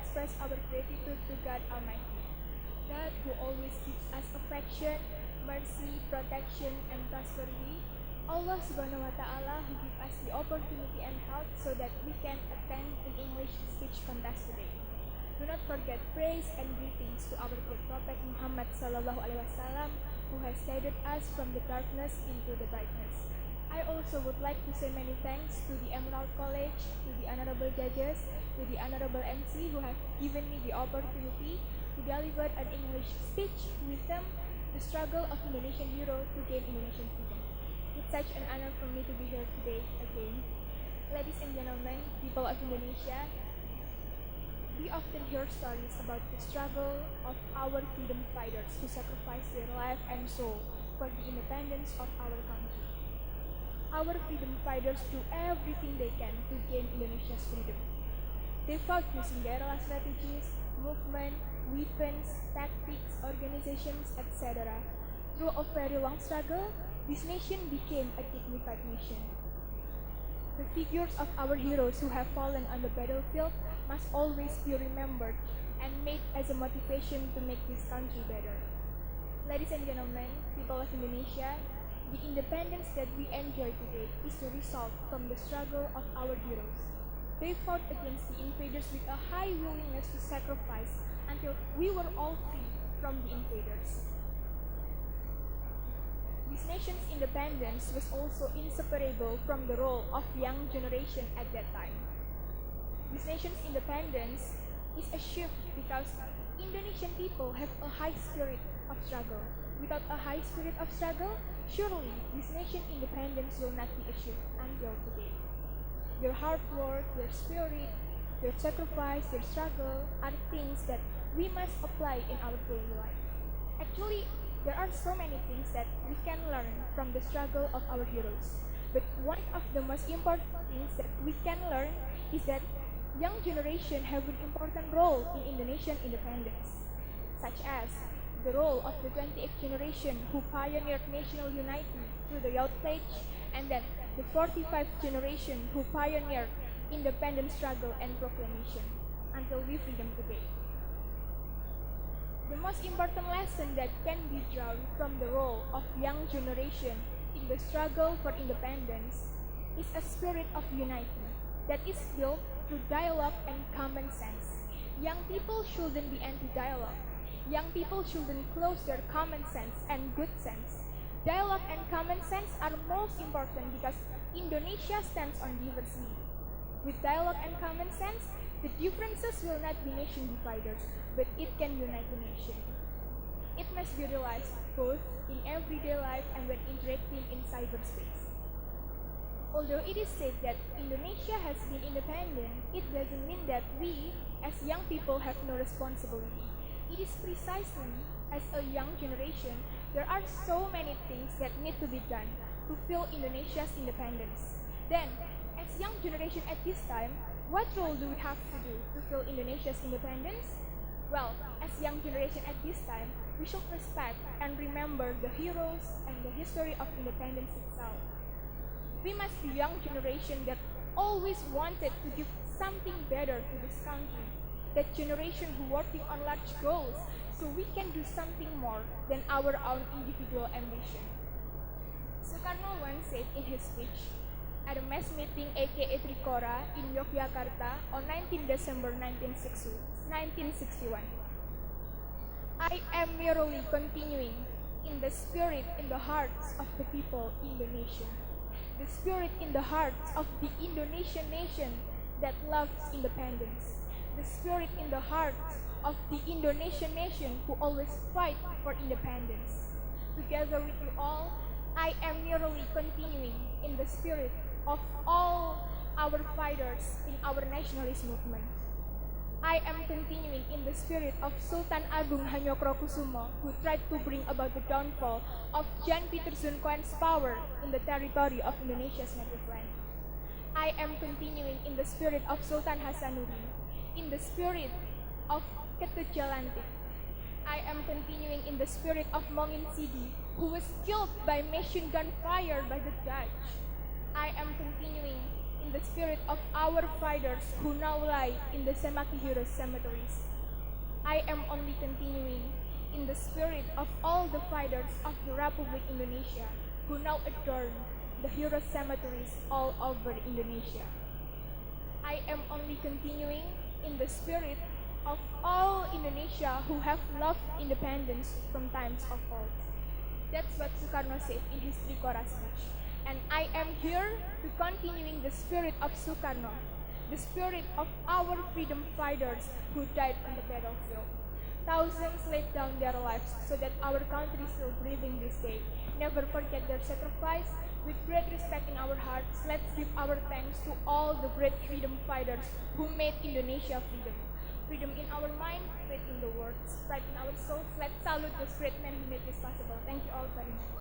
express our gratitude to God Almighty, God who always gives us affection, mercy, protection, and prosperity. Allah Subhanahu wa Ta'ala who gives us the opportunity and health so that we can attend an English speech contest today. Do not forget praise and greetings to our good Prophet Muhammad Sallallahu Alaihi Wasallam who has guided us from the darkness into the brightness. I also would like to say many thanks to the Emerald College, to the honorable judges, to the honorable MC who have given me the opportunity to deliver an English speech with them, the struggle of Indonesian hero to gain Indonesian freedom. It's such an honor for me to be here today again. Ladies and gentlemen, people of Indonesia, we often hear stories about the struggle of our freedom fighters who sacrificed their life and soul for the independence of our country. Our freedom fighters do everything they can to gain Indonesia's freedom. They fought using guerrilla strategies, movement, weapons, tactics, organizations, etc. Through a very long struggle, this nation became a dignified nation. The figures of our heroes who have fallen on the battlefield must always be remembered and made as a motivation to make this country better. Ladies and gentlemen, people of Indonesia, the independence that we enjoy today is the result from the struggle of our heroes. They fought against the invaders with a high willingness to sacrifice until we were all free from the invaders. This nation's independence was also inseparable from the role of young generation at that time. This nation's independence is achieved because Indonesian people have a high spirit of struggle. Without a high spirit of struggle, surely this nation's independence will not be achieved until today. Their hard work, their spirit, their sacrifice, their struggle are things that we must apply in our daily life. Actually, there are so many things that we can learn from the struggle of our heroes. But one of the most important things that we can learn is that young generation have an important role in Indonesian independence, such as the role of the 28th generation who pioneered national unity through the Youth Pledge, and then the 45th generation who pioneered independence struggle and proclamation until we freedom today. The most important lesson that can be drawn from the role of young generation in the struggle for independence is a spirit of unity that is built through dialogue and common sense. Young people shouldn't be anti-dialogue. Young people shouldn't close their common sense and good sense. Dialogue and common sense are most important because Indonesia stands on diversity. With dialogue and common sense, the differences will not be nation dividers, but it can unite the nation. It must be realized both in everyday life and when interacting in cyberspace. Although it is said that Indonesia has been independent, it doesn't mean that we, as young people, have no responsibility. It is precisely as a young generation, there are so many things that need to be done to feel Indonesia's independence. Then, as young generation at this time, what role do we have to do to feel Indonesia's independence? Well, as young generation at this time, we should respect and remember the heroes and the history of independence itself. We must be young generation that always wanted to give something better to this country. That generation who working on large goals so we can do something more than our own individual ambition. Soekarno once said in his speech, at a mass meeting aka Trikora in Yogyakarta on 19 December 1961. I am merely continuing in the spirit in the hearts of the people Indonesia. The spirit in the hearts of the Indonesian nation that loves independence. The spirit in the hearts of the Indonesian nation who always fight for independence. Together with you all, I am merely continuing in the spirit of all our fighters in our nationalist movement. I am continuing in the spirit of Sultan Agung Hanyokrokusumo, who tried to bring about the downfall of Jan Pieter Zoenkoen's power in the territory of Indonesia's native land. I am continuing in the spirit of Sultan Hasanuddin, in the spirit of Ketut Jalantik. I am continuing in the spirit of Mongin Sidi, who was killed by machine gun fire by the Dutch. I am continuing in the spirit of our fighters who now lie in the Semaki Heroes cemeteries. I am only continuing in the spirit of all the fighters of the Republic Indonesia who now adorn the hero cemeteries all over Indonesia. I am only continuing in the spirit of all Indonesia who have loved independence from times of old. That's what Sukarno said in his Trikora speech. And I am here to continuing the spirit of Sukarno, the spirit of our freedom fighters who died on the battlefield. Thousands laid down their lives so that our country is still breathing this day. Never forget their sacrifice. With great respect in our hearts, let's give our thanks to all the great freedom fighters who made Indonesia freedom. Freedom in our mind, faith in the words, pride in our souls. Let's salute those great men who made this possible. Thank you all very much.